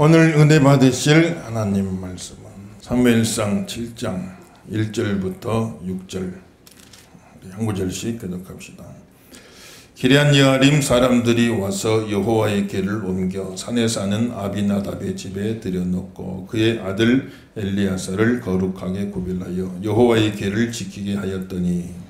오늘 은혜 받으실 하나님 말씀은 사무엘상 7장 1절부터 6절 한 구절씩 교독합시다. 기럇 여아림 사람들이 와서 여호와의 궤를 옮겨 산에 사는 아비나답의 집에 들여놓고 그의 아들 엘리야사를 거룩하게 구별하여 여호와의 궤를 지키게 하였더니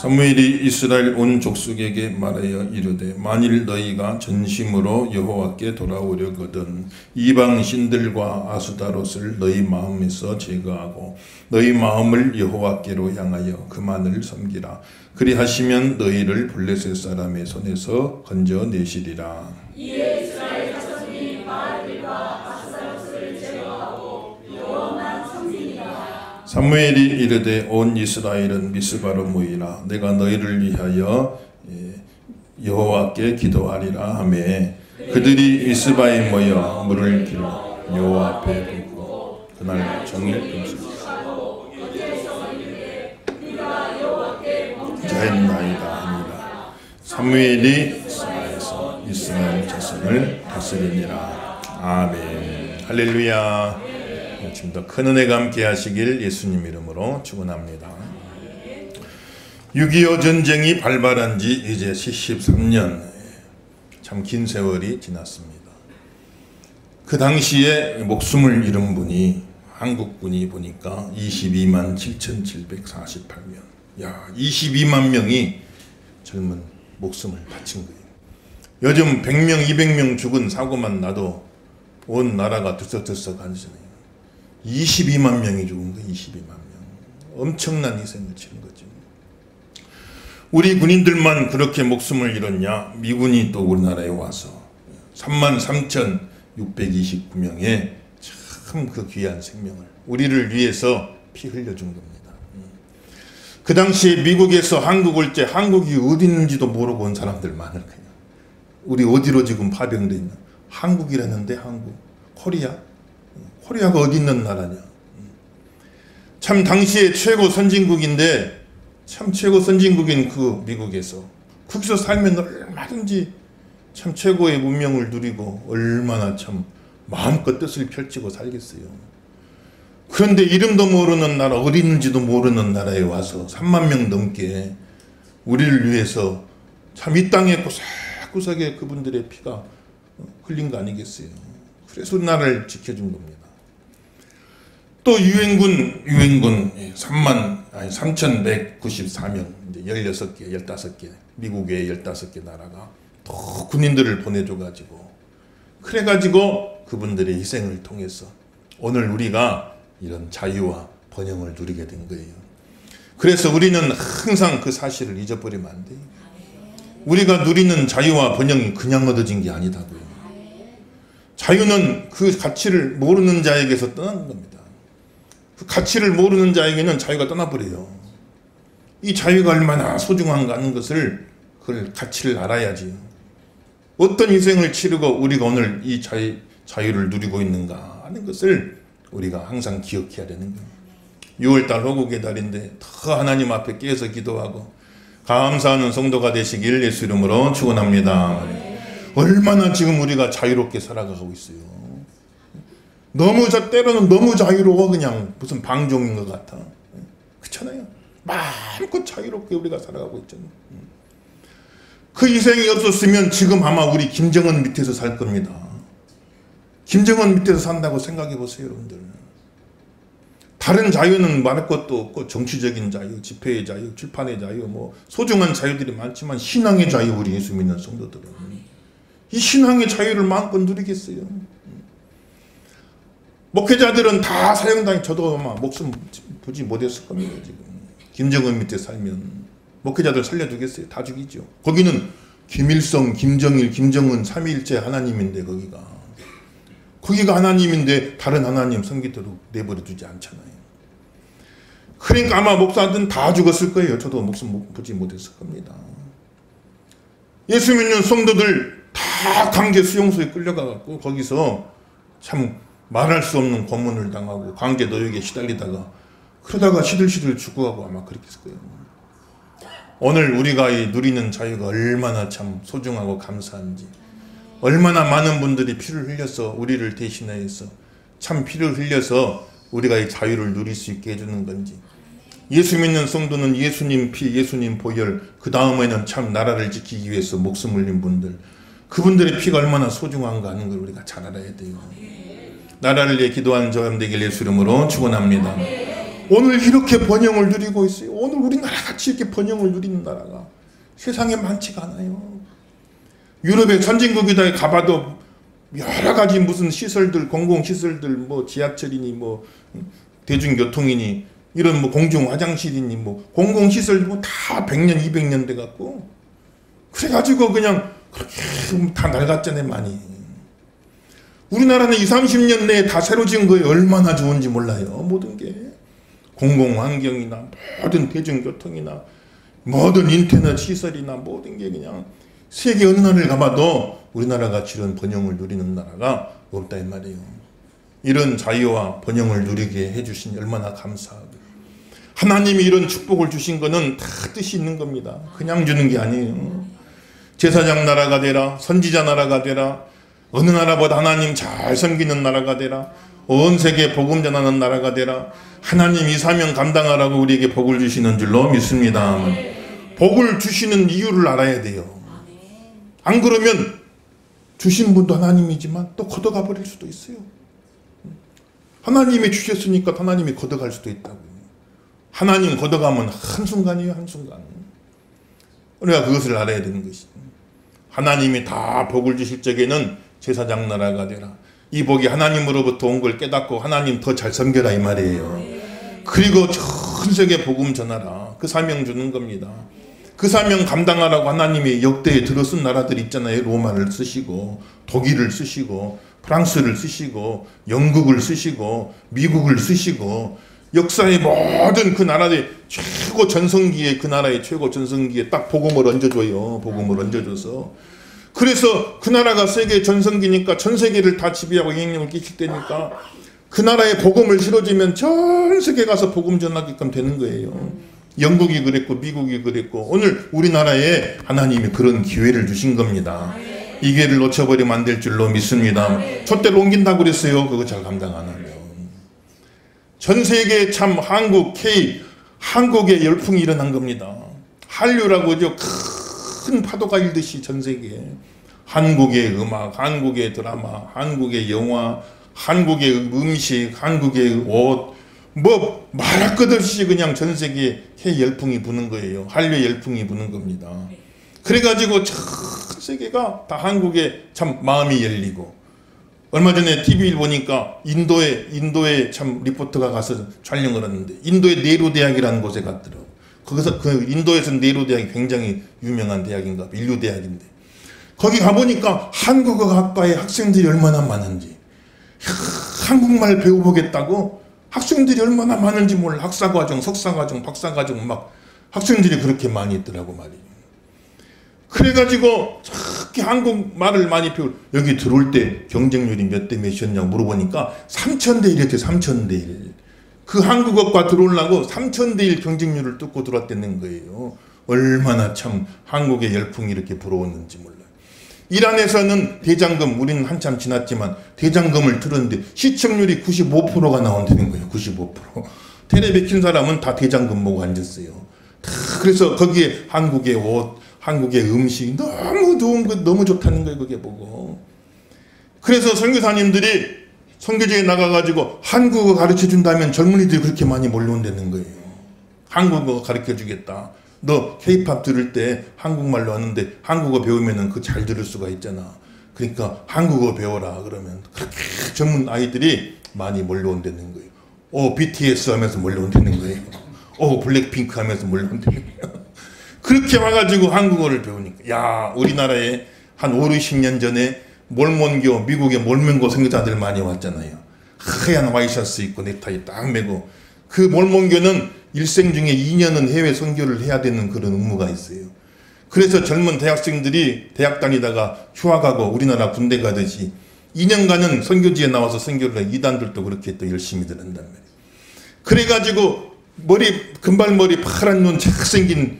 사무엘이 이스라엘 온 족속에게 말하여 이르되 만일 너희가 전심으로 여호와께 돌아오려거든 이방 신들과 아스다롯을 너희 마음에서 제거하고 너희 마음을 여호와께로 향하여 그만을 섬기라. 그리하시면 너희를 블레셋 사람의 손에서 건져내시리라. 이에 이스라엘 자손이 바알들과 아스다롯을 제거하고 여호와만 섬기니라. 사무엘이 이르되 온 이스라엘은 미스바로 모이라. 내가 너희를 위하여 여호와께 기도하리라 하매 그들이 미스바에 모여 물을 길러 여호와 앞에 붓고 그날 종일 금식하고 자했나이다 하니라. 사무엘이 이스라엘에서 이스라엘 자손을 다스리니라. 아멘. 할렐루야. 지금도 큰 은혜가 함께 하시길 예수님 이름으로 축원합니다. 6.25 전쟁이 발발한 지 이제 73년, 참 긴 세월이 지났습니다. 그 당시에 목숨을 잃은 분이 한국군이 보니까 22만 7,748명. 야, 22만 명이 젊은 목숨을 바친 거예요. 요즘 100명, 200명 죽은 사고만 나도 온 나라가 들썩들썩 하잖아요. 22만 명이 죽은 거예요. 22만 명. 엄청난 희생을 치른 거죠. 우리 군인들만 그렇게 목숨을 잃었냐? 미군이 또 우리나라에 와서 33,629명의 참 그 귀한 생명을 우리를 위해서 피 흘려준 겁니다. 그 당시에 미국에서 한국 올 때 한국이 어디 있는지도 모르고 온 사람들 많을 거예요. 우리 어디로 지금 파병돼 있나? 한국이라는데 한국. 코리아가 어디 있는 나라냐. 참 당시에 최고 선진국인데 참 최고 선진국인 그 미국에서 거기서 살면 얼마든지 참 최고의 문명을 누리고 얼마나 참 마음껏 뜻을 펼치고 살겠어요. 그런데 이름도 모르는 나라, 어디 있는지도 모르는 나라에 와서 3만 명 넘게 우리를 위해서 참 이 땅에 구석구석에 그분들의 피가 흘린 거 아니겠어요. 그래서 나라를 지켜준 겁니다. 또 유엔군 3,194명, 이제 16개, 15개, 미국의 15개 나라가 또 군인들을 보내줘가지고, 그래가지고 그분들의 희생을 통해서 오늘 우리가 이런 자유와 번영을 누리게 된 거예요. 그래서 우리는 항상 그 사실을 잊어버리면 안 돼요. 우리가 누리는 자유와 번영이 그냥 얻어진 게 아니다고요. 자유는 그 가치를 모르는 자에게서 떠나는 겁니다. 그 가치를 모르는 자에게는 자유가 떠나버려요. 이 자유가 얼마나 소중한가 하는 것을, 그걸 가치를 알아야지. 어떤 희생을 치르고 우리가 오늘 이 자유를 누리고 있는가 하는 것을 우리가 항상 기억해야 되는 거예요. 6월달 호국의 달인데 더 하나님 앞에 깨어서 기도하고 감사하는 성도가 되시길 예수 이름으로 축원합니다. 얼마나 지금 우리가 자유롭게 살아가고 있어요. 때로는 너무 자유로워. 그냥 무슨 방종인 것 같아. 그렇잖아요. 마음껏 자유롭게 우리가 살아가고 있잖아요. 그 희생이 없었으면 지금 아마 우리 김정은 밑에서 살 겁니다. 김정은 밑에서 산다고 생각해 보세요, 여러분들. 다른 자유는 말할 것도 없고, 정치적인 자유, 집회의 자유, 출판의 자유, 뭐 소중한 자유들이 많지만 신앙의 자유, 우리 예수 믿는 성도들은 이 신앙의 자유를 마음껏 누리겠어요. 목회자들은 다 사형당해. 저도 아마 목숨 부지 못했을 겁니다. 지금 김정은 밑에 살면 목회자들 살려두겠어요? 다 죽이죠. 거기는 김일성, 김정일, 김정은 삼위일체 하나님인데 거기가 하나님인데 다른 하나님 섬기도록 내버려 두지 않잖아요. 그러니까 아마 목사들은 다 죽었을 거예요. 저도 목숨 부지 못했을 겁니다. 예수 믿는 성도들 다 강제 수용소에 끌려가갖고 거기서 참 말할 수 없는 고문을 당하고 강제 노역에 시달리다가 그러다가 시들시들 죽어가고 아마 그렇게 했을 거예요. 오늘 우리가 이 누리는 자유가 얼마나 참 소중하고 감사한지, 얼마나 많은 분들이 피를 흘려서 우리를 대신하여서 참 피를 흘려서 우리가 이 자유를 누릴 수 있게 해주는 건지, 예수 믿는 성도는 예수님 피, 예수님 보혈, 그 다음에는 참 나라를 지키기 위해서 목숨 흘린 분들, 그분들의 피가 얼마나 소중한가 하는 걸 우리가 잘 알아야 돼요. 나라를 위해 기도하는 저염 되길 예수 이름으로 축원합니다. 오늘 이렇게 번영을 누리고 있어요. 오늘 우리나라같이 이렇게 번영을 누리는 나라가 세상에 많지가 않아요. 유럽의 선진국에다 가봐도 여러 가지 무슨 시설들, 공공시설들, 뭐 지하철이니 뭐 대중교통이니 이런 뭐 공중 화장실이니 뭐 공공시설 뭐 다 100년, 200년 돼갖고 그래가지고 그냥 그렇게 다 낡았잖아요, 많이. 우리나라는 20, 30년 내에 다 새로 지은 거에 얼마나 좋은지 몰라요. 모든 게. 공공환경이나 모든 대중교통이나 모든 인터넷 시설이나 모든 게 그냥 세계 어느 나라를 가봐도 우리나라같이 이런 번영을 누리는 나라가 없다 이 말이에요. 이런 자유와 번영을 누리게 해주신 얼마나 감사하고, 하나님이 이런 축복을 주신 거는 다 뜻이 있는 겁니다. 그냥 주는 게 아니에요. 제사장 나라가 되라, 선지자 나라가 되라, 어느 나라보다 하나님 잘 섬기는 나라가 되라, 온 세계 복음 전하는 나라가 되라, 하나님 이 사명 감당하라고 우리에게 복을 주시는 줄로 믿습니다. 복을 주시는 이유를 알아야 돼요. 안 그러면 주신 분도 하나님이지만 또 걷어가 버릴 수도 있어요. 하나님이 주셨으니까 하나님이 걷어갈 수도 있다고요. 하나님 걷어가면 한순간이에요, 한순간. 우리가 그것을 알아야 되는 것이, 하나님이 다 복을 주실 적에는 제사장 나라가 되라, 이 복이 하나님으로부터 온 걸 깨닫고 하나님 더 잘 섬겨라 이 말이에요. 그리고 전 세계 복음 전하라, 그 사명 주는 겁니다. 그 사명 감당하라고 하나님이 역대에 들어쓴 나라들이 있잖아요. 로마를 쓰시고 독일을 쓰시고 프랑스를 쓰시고 영국을 쓰시고 미국을 쓰시고, 역사의 모든 그 나라의 최고 전성기에, 그 나라의 최고 전성기에 딱 복음을 얹어줘요. 복음을 얹어줘서, 그래서 그 나라가 세계 전성기니까 전 세계를 다 지배하고 영향력을 끼칠 때니까 그 나라에 복음을 실어주면 전 세계 가서 복음 전하게끔 되는 거예요. 영국이 그랬고 미국이 그랬고, 오늘 우리나라에 하나님이 그런 기회를 주신 겁니다. 이 기회를 놓쳐버리면 안 될 줄로 믿습니다. 촛대를 옮긴다고 그랬어요. 그거 잘 감당 안 하면. 전 세계에 참 한국, 한국에 열풍이 일어난 겁니다. 한류라고 하죠. 큰 파도가 일듯이 전 세계에. 한국의 음악, 한국의 드라마, 한국의 영화, 한국의 음식, 한국의 옷, 뭐 말할 것 없이 그냥 전 세계에 열풍이 부는 거예요. 한류 열풍이 부는 겁니다. 그래가지고 전 세계가 다 한국에 참 마음이 열리고, 얼마 전에 TV를 보니까 인도에 참 리포터가 가서 촬영을 했는데, 인도의 네루 대학이라는 곳에 갔더라고. 거기서 그 인도에서 네루 대학이 굉장히 유명한 대학인가, 인류 대학인데, 거기 가보니까 한국어학과의 학생들이 얼마나 많은지, 한국말 배워보겠다고 학생들이 얼마나 많은지 몰라. 학사과정, 석사과정, 박사과정 막 학생들이 그렇게 많이 있더라고 말이에요. 그래가지고 특히 한국말을 많이 배울, 여기 들어올 때 경쟁률이 몇 대 몇이었냐고 물어보니까 3000대 1이었대. 3000대 1. 그 한국어과 들어오려고 3000대 1 경쟁률을 뚫고 들어왔다는 거예요. 얼마나 참 한국의 열풍이 이렇게 불어왔는지 몰라요. 이란에서는 대장금, 우리는 한참 지났지만 대장금을 틀었는데 시청률이 95%가 나온다는 거예요. 95%. 텔레비 킨 사람은 다 대장금 보고 앉았어요. 그래서 거기에 한국의 옷, 한국의 음식 너무 좋다는 거예요. 그게 보고. 그래서 선교사님들이 선교지에 나가가지고 한국어 가르쳐준다면 젊은이들이 그렇게 많이 몰려온다는 거예요. 한국어 가르쳐주겠다. 너 K-팝 들을 때 한국말로 하는데 한국어 배우면은 그 잘 들을 수가 있잖아. 그러니까 한국어 배워라. 그러면 그렇게 젊은 아이들이 많이 몰려온다는 거예요. 오, BTS 하면서 몰려온다는 거예요. 오, 블랙핑크 하면서 몰려온다는 거예요. 그렇게 와가지고 한국어를 배우니까, 야, 우리나라에 한 5, 60년 전에 몰몬교, 미국의 몰몬교 선교사들 많이 왔잖아요. 하얀 와이셔츠 입고 넥타이 딱 메고. 그 몰몬교는 일생 중에 2년은 해외 선교를 해야 되는 그런 의무가 있어요. 그래서 젊은 대학생들이 대학 다니다가 휴학하고 우리나라 군대 가듯이 2년간은 선교지에 나와서 선교를 해. 이단들도 그렇게 또 열심히 들은단 말이에요. 그래가지고 금발머리 파란 눈 착생긴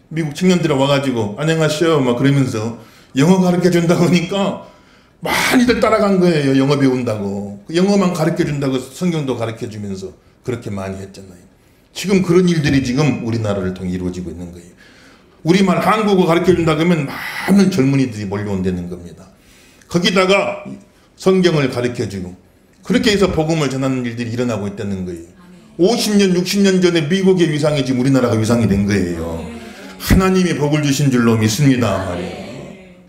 미국 청년들이 와가지고 안녕하세요 막 그러면서 영어 가르쳐 준다고 하니까 많이들 따라간 거예요. 영어 배운다고. 영어만 가르쳐 준다고 성경도 가르쳐 주면서 그렇게 많이 했잖아요. 지금 그런 일들이 지금 우리나라를 통해 이루어지고 있는 거예요. 우리말 한국어 가르쳐 준다 그러면 많은 젊은이들이 몰려온다는 겁니다. 거기다가 성경을 가르쳐 주고 그렇게 해서 복음을 전하는 일들이 일어나고 있다는 거예요. 50년 60년 전에 미국의 위상이 지금 우리나라가 위상이 된 거예요. 하나님이 복을 주신 줄로 믿습니다 말이에요.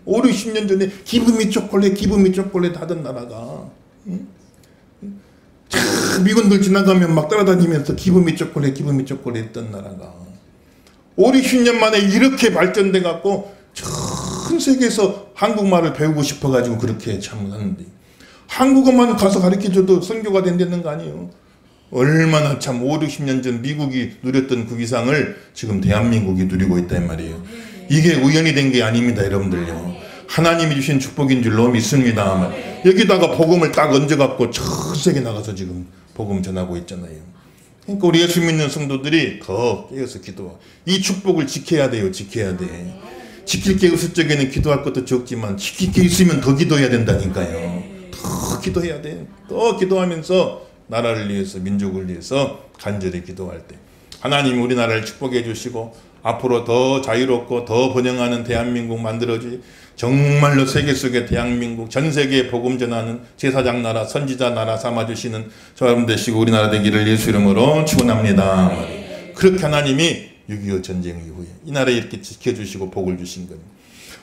5, 60년 전에 기브미 초콜릿 하던 나라가 미군들 지나가면 막 따라다니면서 기브미 초콜릿 했던 나라가 5, 60년 만에 이렇게 발전돼 갖고 전 세계에서 한국말을 배우고 싶어 가지고 그렇게 참 하는데 한국어만 가서 가르쳐줘도 선교가 된다는 거 아니에요. 얼마나 참 5, 60년 전 미국이 누렸던 그 위상을 지금 대한민국이 누리고 있단 말이에요. 이게 우연이 된 게 아닙니다 여러분들요. 하나님이 주신 축복인 줄로 믿습니다. 여기다가 복음을 딱 얹어갖고 전 세계 나가서 지금 복음 전하고 있잖아요. 그러니까 우리 예수 믿는 성도들이 더 깨어서 기도하고 이 축복을 지켜야 돼요. 지켜야 돼. 지킬 게 없을 적에는 기도할 것도 적지만 지킬 게 있으면 더 기도해야 된다니까요. 더 기도해야 돼. 더 기도하면서 나라를 위해서 민족을 위해서 간절히 기도할 때 하나님이 우리나라를 축복해 주시고 앞으로 더 자유롭고 더 번영하는 대한민국 만들어지 정말로 세계 속의 대한민국 전 세계에 복음 전하는 제사장 나라 선지자 나라 삼아주시는 저 여러분 되시고 우리나라 되기를 예수 이름으로 축원합니다. 그렇게 하나님이 6.25 전쟁 이후에 이 나라에 이렇게 지켜주시고 복을 주신 겁니다.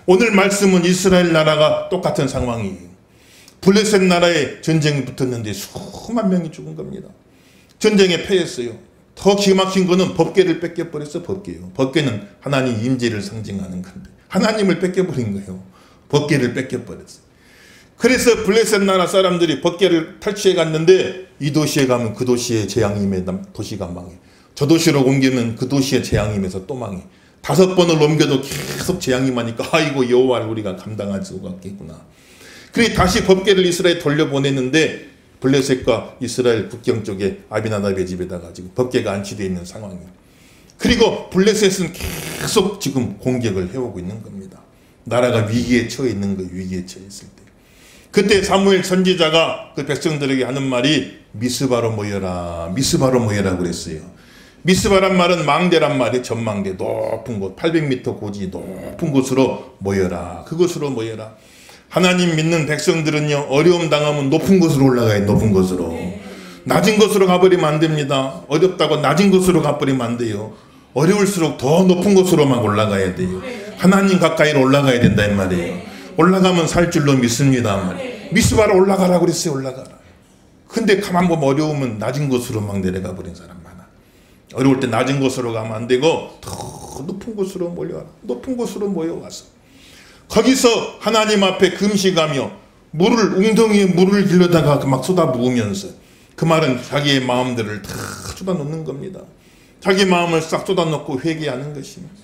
오늘 말씀은 이스라엘 나라가 똑같은 상황이에요. 블레셋 나라에 전쟁이 붙었는데 수만 명이 죽은 겁니다. 전쟁에 패했어요. 더 기가 막힌 거는 법궤를 뺏겨버렸어. 법궤는 하나님 임재를 상징하는 건데 하나님을 뺏겨버린 거예요. 법궤를 뺏겨버렸어. 그래서 블레셋 나라 사람들이 법궤를 탈취해 갔는데 이 도시에 가면 그 도시의 재앙이 임해 도시가 망해. 저 도시로 옮기면 그 도시의 재앙이 임해서 또 망해. 5번을 옮겨도 계속 재앙이 많으니까 아이고 여호와를 우리가 감당할 수가 없겠구나. 그래 다시 법궤를 이스라엘에 돌려보냈는데 블레셋과 이스라엘 국경 쪽에 아비나답의 집에다가 지금 법궤가 안치되어 있는 상황이에요. 그리고 블레셋은 계속 지금 공격을 해오고 있는 겁니다. 나라가 위기에 처해 있는 거예요. 위기에 처해 있을 때. 그때 사무엘 선지자가 그 백성들에게 하는 말이 미스바로 모여라. 미스바로 모여라 그랬어요. 미스바란 말은 망대란 말이에요. 전망대 높은 곳 800m 고지 높은 곳으로 모여라. 그곳으로 모여라. 하나님 믿는 백성들은요 어려움 당하면 높은 곳으로 올라가요. 높은 곳으로. 낮은 곳으로 가버리면 안 됩니다. 어렵다고 낮은 곳으로 가버리면 안 돼요. 어려울수록 더 높은 곳으로만 올라가야 돼요. 하나님 가까이로 올라가야 된다 이 말이에요. 올라가면 살 줄로 믿습니다. 미스바로 올라가라 그랬어요. 올라가라. 근데 가만 보면 어려우면 낮은 곳으로 막 내려가 버린 사람 많아. 어려울 때 낮은 곳으로 가면 안 되고 더 높은 곳으로 몰려와라. 높은 곳으로 모여가서 거기서 하나님 앞에 금식하며 웅덩이에 물을 길러다가 막 쏟아 부으면서 그 말은 자기의 마음들을 다 쏟아 놓는 겁니다. 자기 마음을 싹 쏟아 놓고 회개하는 것입니다.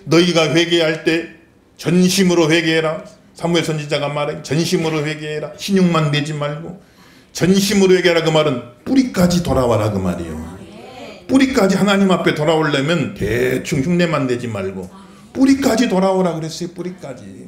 너희가 회개할 때 전심으로 회개해라. 사무엘 선지자가 말해 전심으로 회개해라. 신용만 내지 말고 전심으로 회개하라. 그 말은 뿌리까지 돌아와라 그 말이에요. 뿌리까지 하나님 앞에 돌아오려면 대충 흉내만 내지 말고 뿌리까지 돌아오라 그랬어요. 뿌리까지.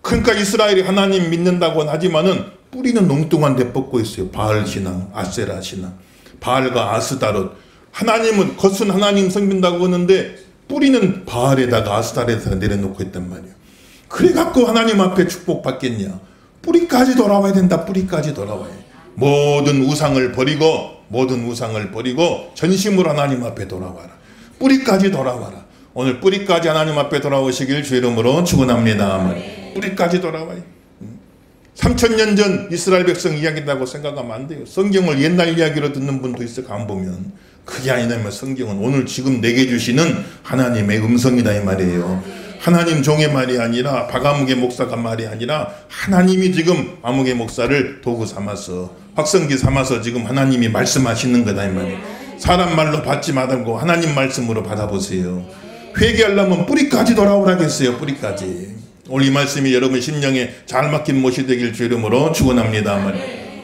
그러니까 이스라엘이 하나님 믿는다고는 하지만은 뿌리는 엉뚱한데 뻗고 있어요. 바알 신앙, 아세라 신앙, 바알과 아스다롯. 하나님은 겉은 하나님 섬긴다고 하는데 뿌리는 바알에다가 아스다롯에다가 내려놓고 있단 말이에요. 그래갖고 하나님 앞에 축복받겠냐. 뿌리까지 돌아와야 된다. 뿌리까지 돌아와야 돼. 모든 우상을 버리고 전심으로 하나님 앞에 돌아와라. 뿌리까지 돌아와라. 오늘 뿌리까지 하나님 앞에 돌아오시길 주 이름으로 축원합니다. 뿌리까지 돌아와요. 3000년 전 이스라엘 백성 이야기라고 생각하면 안 돼요. 성경을 옛날 이야기로 듣는 분도 있어. 안 보면 그게 아니라면 성경은 오늘 지금 내게 주시는 하나님의 음성이다 이 말이에요. 하나님 종의 말이 아니라 박아무개 목사가 말이 아니라 하나님이 지금 아무개 목사를 도구 삼아서 확성기 삼아서 지금 하나님이 말씀하시는 거다 이 말이에요. 사람 말로 받지 말고 하나님 말씀으로 받아보세요. 회개하려면 뿌리까지 돌아오라겠어요. 뿌리까지. 오늘 이 말씀이 여러분 심령에 잘 막힌 못이 되길 주 이름으로 축원합니다.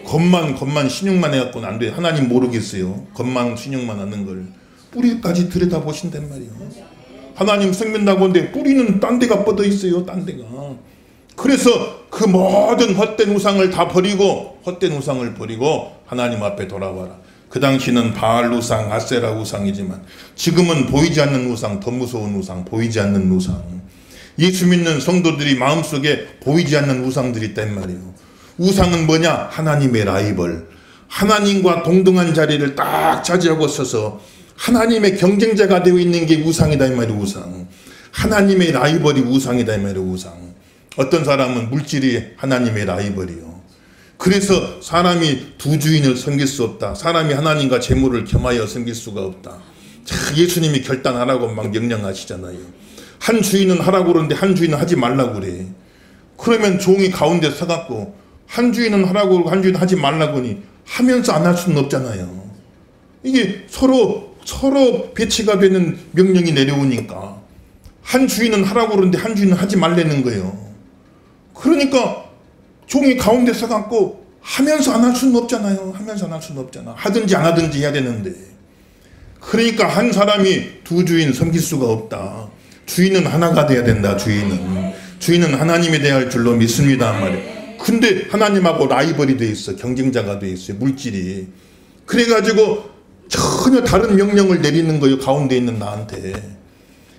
겉만 신용만 해갖고는 안 돼요. 하나님 모르겠어요. 겉만 신용만 하는 걸. 뿌리까지 들여다보신단 말이에요. 하나님 생명나무인데 뿌리는 딴 데가 뻗어 있어요. 딴 데가. 그래서 그 모든 헛된 우상을 다 버리고, 헛된 우상을 버리고 하나님 앞에 돌아와라. 그 당시는 바알 우상, 아세라 우상이지만 지금은 보이지 않는 우상, 더 무서운 우상, 보이지 않는 우상. 예수 믿는 성도들이 마음속에 보이지 않는 우상들이 있단 말이에요. 우상은 뭐냐? 하나님의 라이벌. 하나님과 동등한 자리를 딱 차지하고 서서 하나님의 경쟁자가 되어 있는 게 우상이다 이 말이에요. 우상. 하나님의 라이벌이 우상이다 이 말이에요. 우상. 어떤 사람은 물질이 하나님의 라이벌이요. 그래서 사람이 두 주인을 섬길 수 없다. 사람이 하나님과 재물을 겸하여 섬길 수가 없다. 자, 예수님이 결단하라고 막 명령하시잖아요. 한 주인은 하라고 그러는데 한 주인은 하지 말라고 그래. 그러면 종이 가운데 서갖고 한 주인은 하라고 그러고 한 주인은 하지 말라고 하니 하면서 안 할 수는 없잖아요. 이게 서로 배치가 되는 명령이 내려오니까 한 주인은 하라고 그러는데 한 주인은 하지 말라는 거예요. 그러니까 종이 가운데 서갖고 하면서 안 할 수는 없잖아요. 하면서 안 할 수는 없잖아. 하든지 안 하든지 해야 되는데. 그러니까 한 사람이 두 주인 섬길 수가 없다. 주인은 하나가 돼야 된다. 주인은 하나님에 대할 줄로 믿습니다 말이에요. 근데 하나님하고 라이벌이 돼 있어. 경쟁자가 돼 있어요. 물질이. 그래가지고 전혀 다른 명령을 내리는 거예요. 가운데 있는 나한테.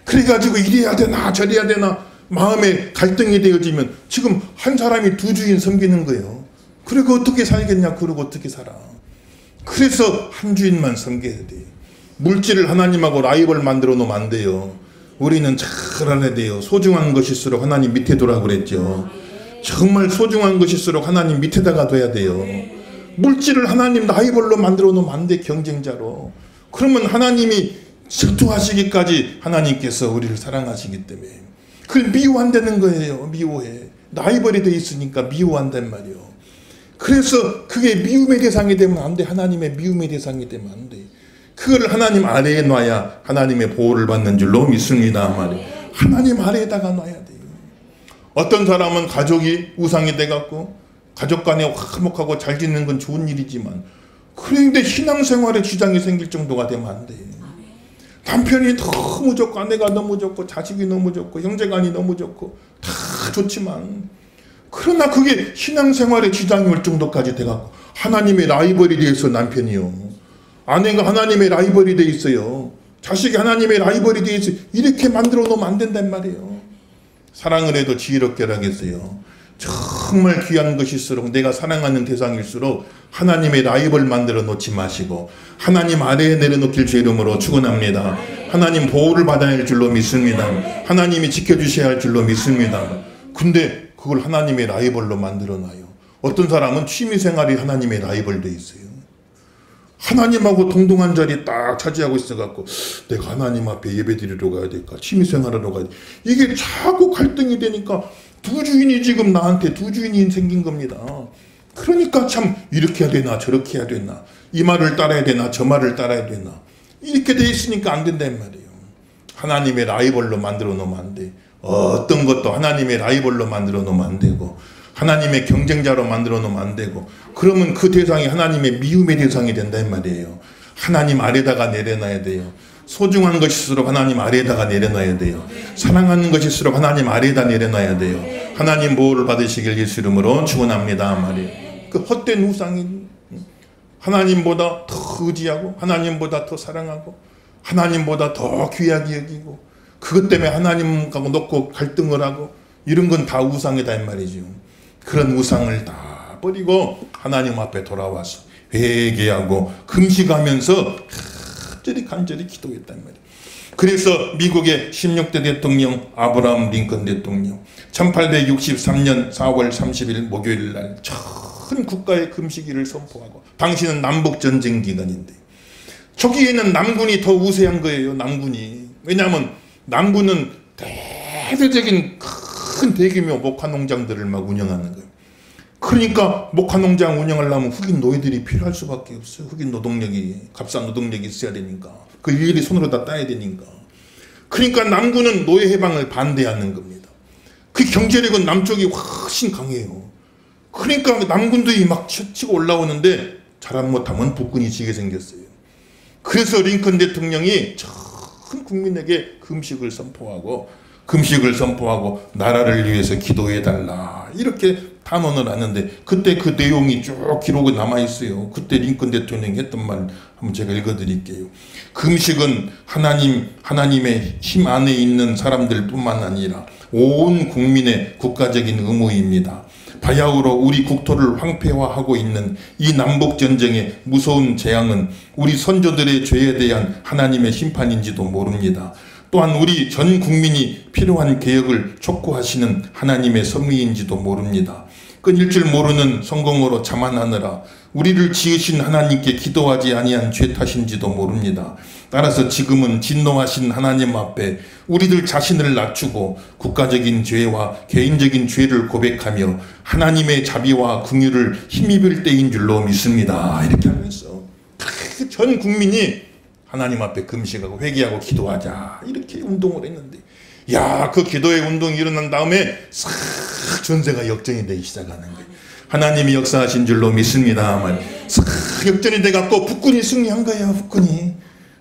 그래가지고 이래야 되나 저래야 되나 마음에 갈등이 되어지면 지금 한 사람이 두 주인 섬기는 거예요. 그리고 어떻게 살겠냐. 그러고 어떻게 살아. 그래서 한 주인만 섬겨야 돼. 물질을 하나님하고 라이벌 만들어 놓으면 안 돼요. 우리는 잘 알아야 돼요. 소중한 것일수록 하나님 밑에 두라고 그랬죠. 정말 소중한 것일수록 하나님 밑에다가 둬야 돼요. 물질을 하나님 라이벌로 만들어 놓으면 안 돼. 경쟁자로. 그러면 하나님이 질투하시기까지 하나님께서 우리를 사랑하시기 때문에 그걸 미워한다는 거예요. 미워해. 라이벌이 돼 있으니까 미워한단 말이에요. 그래서 그게 미움의 대상이 되면 안 돼. 하나님의 미움의 대상이 되면 안 돼. 그걸 하나님 아래에 놔야 하나님의 보호를 받는 줄로 믿습니다 말이에요. 하나님 아래에다가 놔야 돼요. 어떤 사람은 가족이 우상이 돼갖고 가족 간에 화목하고 잘 지내는 건 좋은 일이지만 그런데 신앙생활에 지장이 생길 정도가 되면 안 돼. 남편이 너무 좋고 아내가 너무 좋고 자식이 너무 좋고 형제간이 너무 좋고 다 좋지만 그러나 그게 신앙생활에 지장이 올 정도까지 돼갖고 하나님의 라이벌이 돼 있어. 남편이요. 아내가 하나님의 라이벌이 돼 있어요. 자식이 하나님의 라이벌이 돼 있어요. 이렇게 만들어 놓으면 안 된단 말이에요. 사랑을 해도 지혜롭게 하겠어요. 정말 귀한 것일수록 내가 사랑하는 대상일수록 하나님의 라이벌 만들어 놓지 마시고 하나님 아래에 내려놓길 주 이름으로 축원합니다. 하나님 보호를 받아야 할 줄로 믿습니다. 하나님이 지켜주셔야 할 줄로 믿습니다. 근데 그걸 하나님의 라이벌로 만들어 놔요. 어떤 사람은 취미생활이 하나님의 라이벌 돼 있어요. 하나님하고 동등한 자리 딱 차지하고 있어갖고 내가 하나님 앞에 예배 드리러 가야 될까 취미생활하러 가야 될까 이게 자꾸 갈등이 되니까 두 주인이 지금 나한테 두 주인이 생긴 겁니다. 그러니까 참 이렇게 해야 되나 저렇게 해야 되나 이 말을 따라야 되나 저 말을 따라야 되나 이렇게 돼 있으니까 안 된단 말이에요. 하나님의 라이벌로 만들어 놓으면 안 돼. 어떤 것도 하나님의 라이벌로 만들어 놓으면 안 되고 하나님의 경쟁자로 만들어 놓으면 안 되고 그러면 그 대상이 하나님의 미움의 대상이 된단 말이에요. 하나님 아래다가 내려놔야 돼요. 소중한 것일수록 하나님 아래에다가 내려놔야 돼요. 사랑하는 것일수록 하나님 아래에다 내려놔야 돼요. 하나님 보호를 받으시길 예수 이름으로 축원합니다 말이에요. 그 헛된 우상이 하나님보다 더 의지하고 하나님보다 더 사랑하고 하나님보다 더 귀하게 여기고 그것 때문에 하나님하고 놓고 갈등을 하고 이런 건 다 우상이다 이 말이죠. 그런 우상을 다 버리고 하나님 앞에 돌아와서 회개하고 금식하면서 간절히 기도했단 말이에요. 그래서 미국의 16대 대통령 아브라함 링컨 대통령 1863년 4월 30일 목요일 날 전 국가의 금식일을 선포하고 당시는 남북전쟁 기간인데 저기에는 남군이 더 우세한 거예요. 남군이. 왜냐하면 남군은 대대적인 큰 대규모 목화농장들을 막 운영하는 거예요. 그러니까 목화농장 운영하려면 흑인 노예들이 필요할 수밖에 없어요. 흑인 노동력이 값싼 노동력이 있어야 되니까 그 일일이 손으로 다 따야 되니까. 그러니까 남군은 노예 해방을 반대하는 겁니다. 그 경제력은 남쪽이 훨씬 강해요. 그러니까 남군들이 막 치고 올라오는데 잘못 못하면 북군이 지게 생겼어요. 그래서 링컨 대통령이 전 국민에게 금식을 선포하고 나라를 위해서 기도해달라 이렇게 단언을 하는데, 그때 그 내용이 쭉 기록이 남아있어요. 그때 링컨 대통령이 했던 말 한번 제가 읽어드릴게요. 금식은 하나님의 힘 안에 있는 사람들 뿐만 아니라 온 국민의 국가적인 의무입니다. 바야흐로 우리 국토를 황폐화하고 있는 이 남북전쟁의 무서운 재앙은 우리 선조들의 죄에 대한 하나님의 심판인지도 모릅니다. 또한 우리 전 국민이 필요한 개혁을 촉구하시는 하나님의 섭리인지도 모릅니다. 끊일 줄 모르는 성공으로 자만하느라 우리를 지으신 하나님께 기도하지 아니한 죄 탓인지도 모릅니다. 따라서 지금은 진노하신 하나님 앞에 우리들 자신을 낮추고 국가적인 죄와 개인적인 죄를 고백하며 하나님의 자비와 긍휼을 힘입을 때인 줄로 믿습니다. 이렇게 하면서 전 국민이 하나님 앞에 금식하고 회개하고 기도하자 이렇게 운동을 했는데, 야, 그 기도의 운동이 일어난 다음에 싹 전세가 역전이 되기 시작하는 거예요. 하나님이 역사하신 줄로 믿습니다. 싹 역전이 돼갖고 북군이 승리한 거예요. 북군이.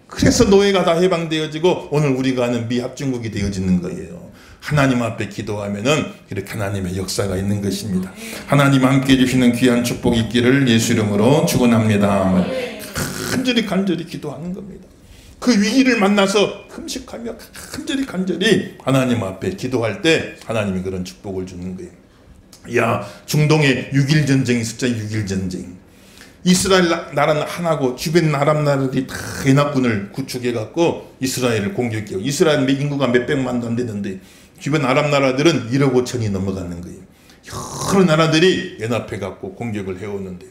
그래서 노예가 다 해방되어지고 오늘 우리가 아는 미합중국이 되어지는 거예요. 하나님 앞에 기도하면은 이렇게 하나님의 역사가 있는 것입니다. 하나님 함께 해주시는 귀한 축복이 있기를 예수 이름으로 축원합니다. 간절히 기도하는 겁니다. 그 위기를 만나서 금식하며 간절히 하나님 앞에 기도할 때 하나님이 그런 축복을 주는 거예요. 야, 중동에 6.1 전쟁이 있었죠. 6.1 전쟁. 이스라엘 나라는 하나고 주변 아랍 나라들이 다 연합군을 구축해갖고 이스라엘을 공격해요. 이스라엘 인구가 몇백만도 안 되는데 주변 아랍 나라들은 1억 5천이 넘어가는 거예요. 여러 나라들이 연합해갖고 공격을 해오는데,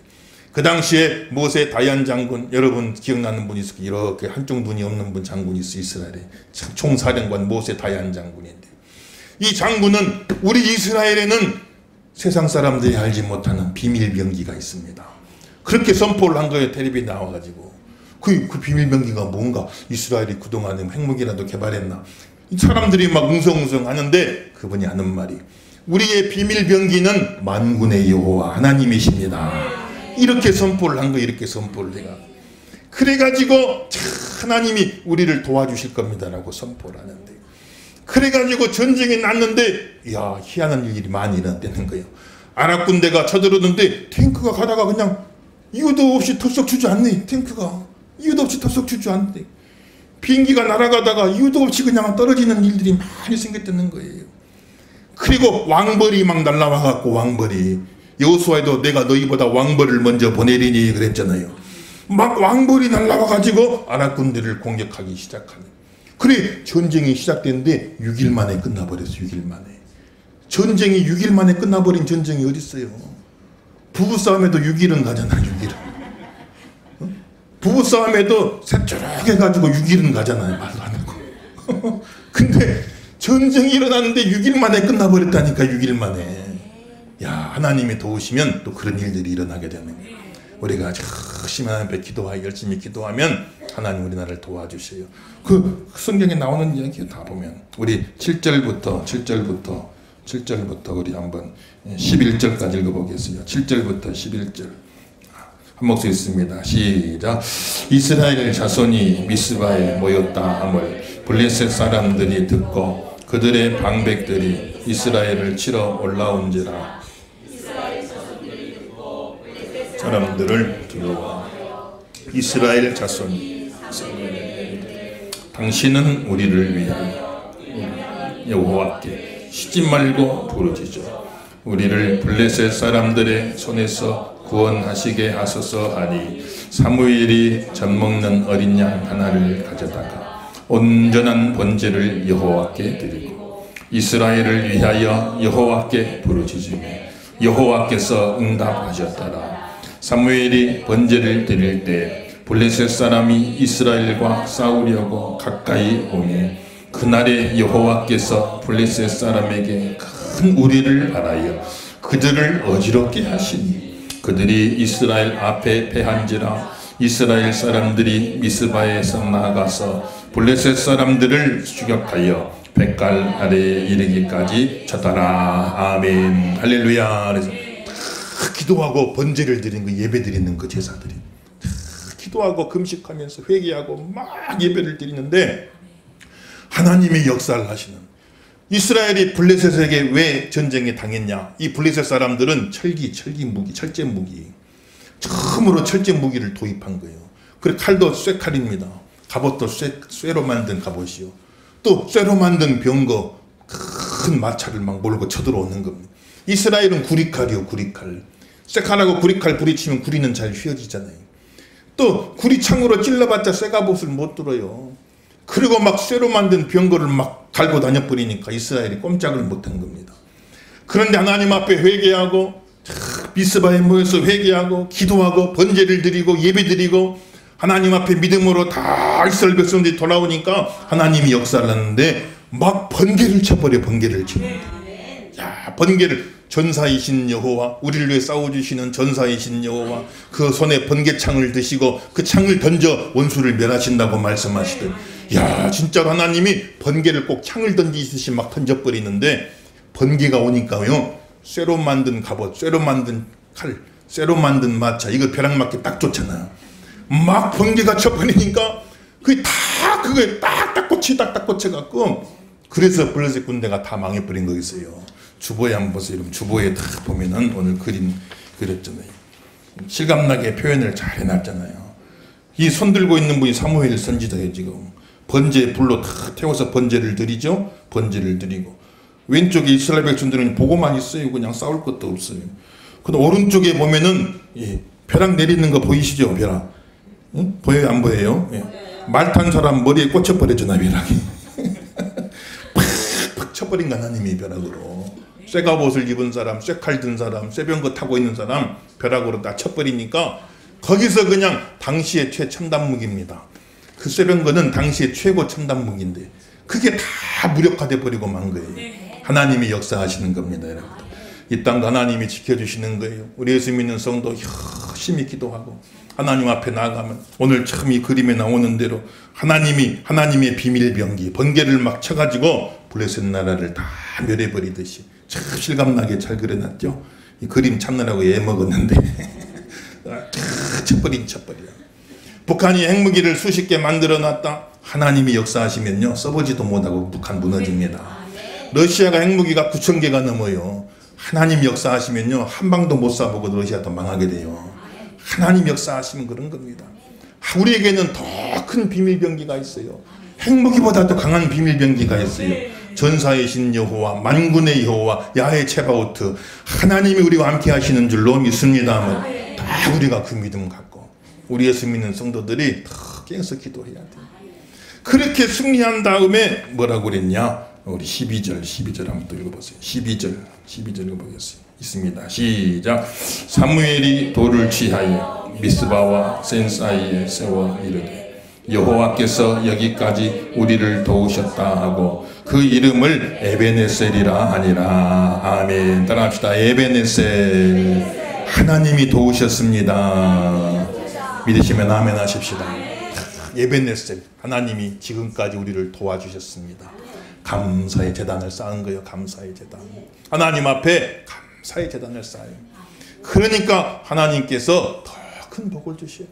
그 당시에 모세 다얀 장군, 여러분 기억나는 분이 있을 거예요. 이렇게 한쪽 눈이 없는 분 장군이 있어요. 이스라엘에 총사령관 모세 다얀 장군인데, 이 장군은 우리 이스라엘에는 세상 사람들이 알지 못하는 비밀 병기가 있습니다. 그렇게 선포를 한 거예요. 텔레비에 나와가지고. 그 비밀 병기가 뭔가, 이스라엘이 그동안에 핵무기라도 개발했나, 이 사람들이 막 웅성웅성 하는데 그분이 하는 말이, 우리의 비밀 병기는 만군의 여호와 하나님이십니다. 이렇게 선포를 한 거예요. 이렇게 선포를 해가. 그래가지고 하나님이 우리를 도와주실 겁니다라고 선포를 하는데, 그래가지고 전쟁이 났는데, 이야, 희한한 일이 많이 일어났다는 거예요. 아랍 군대가 쳐들어오는데 탱크가 가다가 그냥 이유도 없이 털썩 주저앉네. 탱크가 이유도 없이 털썩 주저앉네. 비행기가 날아가다가 이유도 없이 그냥 떨어지는 일들이 많이 생겼다는 거예요. 그리고 왕벌이 막 날라와갖고, 왕벌이, 여호수아에도 내가 너희보다 왕벌을 먼저 보내리니 그랬잖아요. 막 왕벌이 날라와가지고 아랍 군대를 공격하기 시작하는. 그래, 전쟁이 시작됐는데 6일 만에 끝나버렸어. 6일 만에. 전쟁이 6일 만에 끝나버린 전쟁이 어디 있어요? 부부싸움에도 6일은 가잖아. 6일은. 어? 부부싸움에도 새초록해가지고 6일은 가잖아요. 말도 안 하고. 근데 전쟁이 일어났는데 6일 만에 끝나버렸다니까. 6일 만에. 야, 하나님이 도우시면 또 그런 일들이 일어나게 되는 거예요. 우리가 열심히 하나님 앞에 열심히 기도하면 하나님 우리나라를 도와주세요. 그 성경에 나오는 이야기 다 보면, 우리 7절부터 우리 한번 11절까지 읽어보겠습니다. 7절부터 11절 한 목소리 있습니다. 시작. 이스라엘 자손이 미스바에 모였다 함을 블레셋 사람들이 듣고 그들의 방백들이 이스라엘을 치러 올라온지라. 사람들을 두려워 이스라엘 자손이 당신은 우리를 위하여 여호와께 쉬지 말고 부르짖어 우리를 블레셋 사람들의 손에서 구원하시게 하소서 하니, 사무엘이 젖먹는 어린 양 하나를 가져다가 온전한 번제를 여호와께 드리고 이스라엘을 위하여 여호와께 부르짖으며 여호와께서 응답하셨더라. 사무엘이 번제를 드릴 때 블레셋 사람이 이스라엘과 싸우려고 가까이 오매, 그날에 여호와께서 블레셋 사람에게 큰 우리를 바라여 그들을 어지럽게 하시니, 그들이 이스라엘 앞에 패한지라. 이스라엘 사람들이 미스바에서 나아가서 블레셋 사람들을 추격하여 백갈 아래에 이르기까지 쳤더라. 아멘. 할렐루야. 그래서 기도하고 번제를 드리는 거, 예배 드리는 거, 제사들이 기도하고 금식하면서 회개하고 막 예배를 드리는데 하나님이 역사를 하시는, 이스라엘이 블레셋에게 왜 전쟁에 당했냐? 이 블레셋 사람들은 철제 무기, 처음으로 철제 무기를 도입한 거예요. 그리고 칼도 쇠칼입니다. 갑옷도 쇠로 만든 갑옷이요. 또 쇠로 만든 병거, 큰 마차를 막 몰고 쳐들어오는 겁니다. 이스라엘은 구리칼이요, 구리칼. 쇠칼하고 구리칼 부딪히면 구리는 잘 휘어지잖아요. 또 구리창으로 찔러봤자 쇠갑옷을 못 들어요. 그리고 막 쇠로 만든 병거를 막 갈고 다녀버리니까 이스라엘이 꼼짝을 못한 겁니다. 그런데 하나님 앞에 회개하고 미스바에 모여서 회개하고 기도하고 번제를 드리고 예배드리고 하나님 앞에 믿음으로 다 이스라엘 백성들이 돌아오니까 하나님이 역사를 하는데 막 번개를 쳐버려. 번개를 칩니다. 야, 번개를, 전사이신 여호와, 우리를 위해 싸워주시는 전사이신 여호와, 그 손에 번개창을 드시고 그 창을 던져 원수를 멸하신다고 말씀하시더니, 야, 진짜로 하나님이 번개를 꼭 창을 던지듯이 막 던져버리는데 번개가 오니까요, 쇠로 만든 갑옷, 쇠로 만든 칼, 쇠로 만든 마차, 이거 벼락 맞기 딱 좋잖아요. 막 번개가 쳐버리니까 그게 다 그거에 딱딱 꽂혀갖고, 그래서 블레셋 군대가 다 망해버린 거 있어요. 주보에 한번 보세요. 여러분, 주보에 딱 보면은 오늘 그림 그렸잖아요. 실감나게 표현을 잘 해놨잖아요. 이 손 들고 있는 분이 사무엘 선지자예요. 지금 번제 불로 탁 태워서 번제를 드리죠. 번제를 드리고, 왼쪽에 이스라엘 백성들은 보고만 있어요. 그냥 싸울 것도 없어요. 근데 오른쪽에 보면은 벼락 내리는 거 보이시죠? 벼락. 응? 보여요? 안 보여요? 예. 말 탄 사람 머리에 꽂혀버려주나, 벼락이. 팍 쳐버린 거 하나님이 벼락으로. 쇠갑옷을 입은 사람, 쇠칼 든 사람, 쇠병거 타고 있는 사람 벼락으로 다 쳐버리니까 거기서 그냥 당시의 최첨단 무기입니다. 그 쇠병거는 당시의 최고 첨단 무기인데 그게 다 무력화돼 버리고 만 거예요. 하나님이 역사하시는 겁니다, 여러분. 이 땅도 하나님이 지켜주시는 거예요. 우리 예수 믿는 성도 열심히 기도하고 하나님 앞에 나아가면 오늘 참 이 그림에 나오는 대로 하나님의 비밀 병기, 번개를 막 쳐가지고 블레셋 나라를 다 멸해버리듯이 참 실감나게 잘 그려놨죠. 이 그림 찾느라고 애 먹었는데 척버려. 북한이 핵무기를 수십 개 만들어놨다. 하나님이 역사하시면요, 써보지도 못하고 북한 무너집니다. 러시아가 핵무기가 9,000개가 넘어요. 하나님 역사하시면요, 한 방도 못 쏴보고 러시아도 망하게 돼요. 하나님 역사하시면 그런 겁니다. 우리에게는 더 큰 비밀병기가 있어요. 핵무기보다 더 강한 비밀병기가 있어요. 전사이신 여호와, 만군의 여호와, 야훼 체바오트, 하나님이 우리와 함께 하시는 줄로 믿습니다. 다 우리가 그 믿음 갖고 우리 예수 믿는 성도들이 더 깨어서 기도해야 돼요. 그렇게 승리한 다음에 뭐라고 그랬냐? 우리 12절 한번 또 읽어보세요. 12절 읽어보겠습니다. 있습니다. 시작. 사무엘이 돌을 취하여 미스바와 센 사이에 세워 이르되 여호와께서 여기까지 우리를 도우셨다 하고 그 이름을 에베네셀이라 하니라. 아멘. 따라합시다. 에베네셀. 하나님이 도우셨습니다. 믿으시면 아멘 하십시다. 에베네셀. 하나님이 지금까지 우리를 도와주셨습니다. 감사의 제단을 쌓은 거예요. 감사의 제단. 하나님 앞에 감사의 제단을 쌓아요. 그러니까 하나님께서 더 큰 복을 주시요.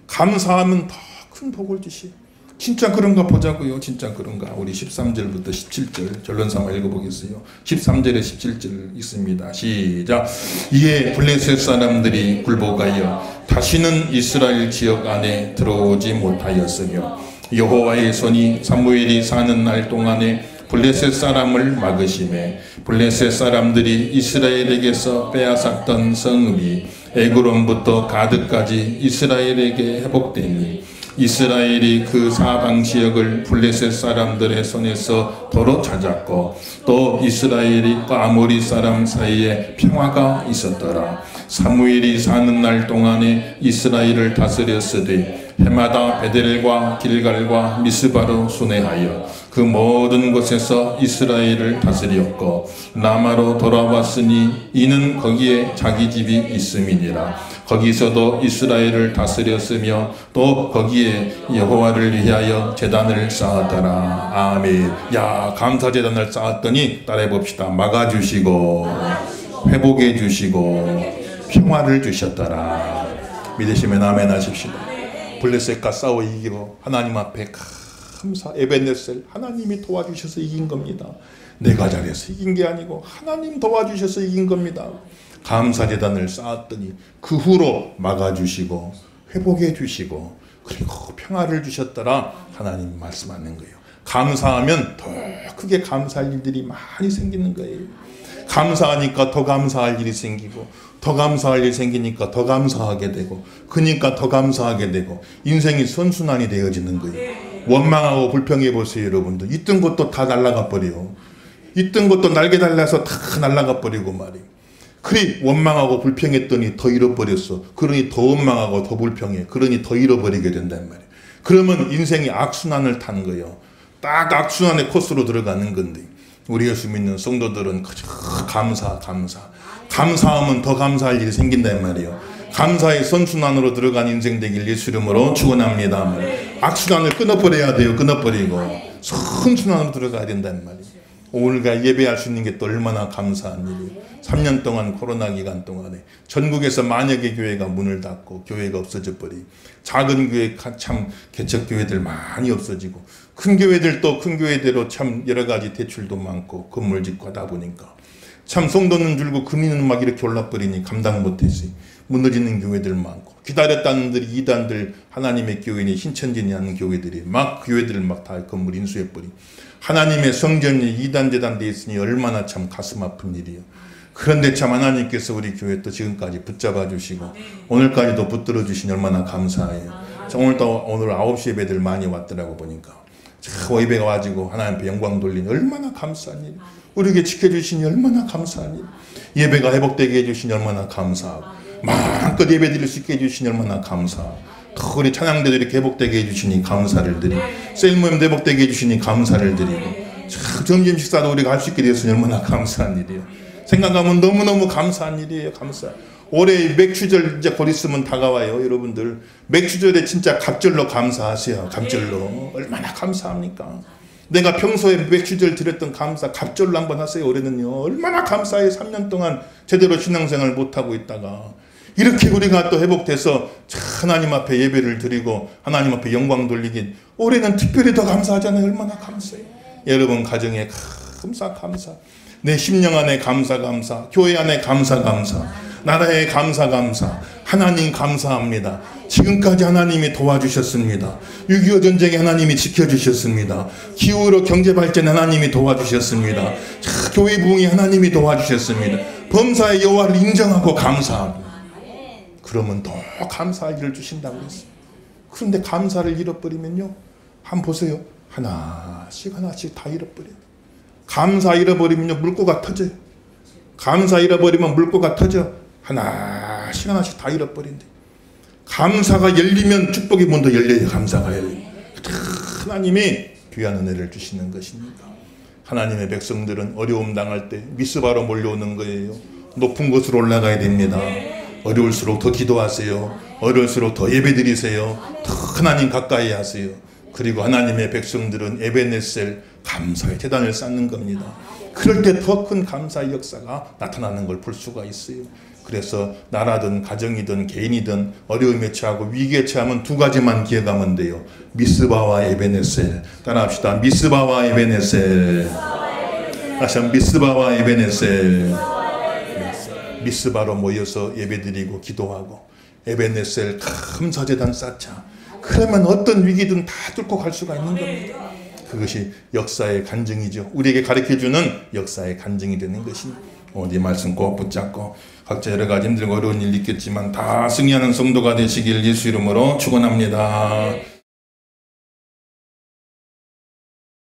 감사하면 더 큰 복을 주시요. 진짜 그런가 보자고요. 진짜 그런가. 우리 13절부터 17절 결론삼아 읽어보겠어요. 13절에 17절 있습니다. 시작. 이에 블레셋 사람들이 굴복하여 다시는 이스라엘 지역 안에 들어오지 못하였으며 여호와의 손이 사무엘이 사는 날 동안에 블레셋 사람을 막으심에 블레셋 사람들이 이스라엘에게서 빼앗았던 성읍이 에그론부터 가드까지 이스라엘에게 회복되니 이스라엘이 그 사방 지역을 블레셋 사람들의 손에서 도로 찾았고 또 이스라엘과 아모리 사람 사이에 평화가 있었더라. 사무엘이 사는 날 동안에 이스라엘을 다스렸으되 해마다 베델과 길갈과 미스바로 순회하여 그 모든 곳에서 이스라엘을 다스렸고 라마로 돌아왔으니 이는 거기에 자기 집이 있음이니라. 거기서도 이스라엘을 다스렸으며 또 거기에 여호와를 위하여 제단을 쌓았더라. 아멘. 야, 감사 제단을 쌓았더니 따라해 봅시다. 막아주시고 회복해 주시고 평화를 주셨더라. 믿으시면 아멘 하십시다. 블레셋과 싸워 이기고 하나님 앞에 감사 에베네셀 하나님이 도와주셔서 이긴 겁니다. 내가 잘해서 이긴 게 아니고 하나님 도와주셔서 이긴 겁니다. 감사제단을 쌓았더니 그 후로 막아주시고 회복해 주시고 그리고 평화를 주셨더라 하나님 말씀하는 거예요. 감사하면 더 크게 감사할 일들이 많이 생기는 거예요. 감사하니까 더 감사할 일이 생기고 더 감사할 일이 생기니까 더 감사하게 되고 그러니까 더 감사하게 되고 인생이 선순환이 되어지는 거예요. 원망하고 불평해 보세요 여러분들. 있던 것도 다 날아가 버려요. 있던 것도 날개 달라서 다 날아가 버리고 말이에요. 그리 원망하고 불평했더니 더 잃어버렸어. 그러니 더 원망하고 더 불평해. 그러니 더 잃어버리게 된단 말이에요. 그러면 인생이 악순환을 타는 거예요. 딱 악순환의 코스로 들어가는 건데 우리 예수 믿는 성도들은 그저 감사하면 더 감사할 일이 생긴단 말이에요. 감사의 선순환으로 들어간 인생 되길 예수 이름으로 축원합니다. 악순환을 끊어버려야 돼요. 끊어버리고 선순환으로 들어가야 된단 말이에요. 오늘가 예배할 수 있는 게 또 얼마나 감사한 일이에요. 3년 동안 코로나 기간 동안에 전국에서 만여 개 교회가 문을 닫고 교회가 없어져 버리 작은 교회 참 개척교회들 많이 없어지고 큰 교회들도 큰 교회대로 참 여러 가지 대출도 많고 건물 짓고 하다 보니까 참 성도는 줄고 금리는 막 이렇게 올라버리니 감당 못했어요. 무너지는 교회들 많고 기다렸다는 들이 이단들 하나님의 교회니 신천지니 하는 교회들이 막 교회들 막 다 건물 인수해버리 하나님의 성전이 이단 재단 돼 있으니 얼마나 참 가슴 아픈 일이에요. 그런데 참 하나님께서 우리 교회 또 지금까지 붙잡아 주시고 오늘까지도 붙들어 주시니 얼마나 감사해요. 오늘 9시 예배들 많이 왔더라고 보니까 참 예배가 와지고 하나님 앞에 영광 돌리니 얼마나 감사한 일. 우리에게 지켜주시니 얼마나 감사한 일. 예배가 회복되게 해주시니 얼마나 감사하고 마음껏 예배 드릴 수 있게 해주시니 얼마나 감사하고 우리 찬양대도 이렇게 회복되게 해주시니 감사를 드리고 셀모임도 회복되게 해주시니 감사를 드리고 참 점심 식사도 우리가 할 수 있게 되었으니 얼마나 감사한 일이에요. 생각하면 너무너무 감사한 일이에요. 감사. 올해 맥주절 이제 곧 있으면 다가와요. 여러분들 맥주절에 진짜 갑절로 감사하세요. 갑절로 얼마나 감사합니까? 내가 평소에 맥주절 드렸던 감사 갑절로 한번 하세요. 올해는요 얼마나 감사해요. 3년 동안 제대로 신앙생활 못하고 있다가 이렇게 우리가 또 회복돼서 하나님 앞에 예배를 드리고 하나님 앞에 영광 돌리긴 올해는 특별히 더 감사하잖아요. 얼마나 감사해요. 여러분 가정에 감사 내 심령 안에 감사 교회 안에 감사 나라에 감사 하나님 감사합니다. 지금까지 하나님이 도와주셨습니다. 6.25 전쟁에 하나님이 지켜주셨습니다. 기후로 경제발전 하나님이 도와주셨습니다. 교회 부흥이 하나님이 도와주셨습니다. 범사의 여호와를 인정하고 감사하고 그러면 더 감사할 일을 주신다고 했어요. 그런데 감사를 잃어버리면요 한번 보세요. 하나씩 다 잃어버려요. 감사 잃어버리면요 물고가 터져요. 감사 잃어버리면 물고가 터져. 하나씩 다 잃어버린대. 감사가 열리면 축복이 먼저 열려요. 감사가 열려요. 하나님이 귀한 은혜를 주시는 것입니다. 하나님의 백성들은 어려움 당할 때 미스바로 몰려오는 거예요. 높은 곳으로 올라가야 됩니다. 어려울수록 더 기도하세요. 어려울수록 더 예배드리세요. 더 하나님 가까이 하세요. 그리고 하나님의 백성들은 에베네셀 감사의 제단을 쌓는 겁니다. 그럴 때 더 큰 감사의 역사가 나타나는 걸 볼 수가 있어요. 그래서 나라든 가정이든 개인이든 어려움에 처하고 위기에 처하면 두 가지만 기억하면 돼요. 미스바와 에베네셀. 따라합시다. 미스바와 에베네셀. 다시 한번 미스바와 에베네셀. 미스바로 모여서 예배드리고 기도하고 에베네셀 감사제단 쌓자. 그러면 어떤 위기든 다 뚫고 갈 수가 있는 겁니다. 그것이 역사의 간증이죠. 우리에게 가르쳐주는 역사의 간증이 되는 것입니다. 이 말씀 꼭 붙잡고 각자 여러 가지 힘들고 어려운 일 있겠지만 다 승리하는 성도가 되시길 예수 이름으로 축원합니다.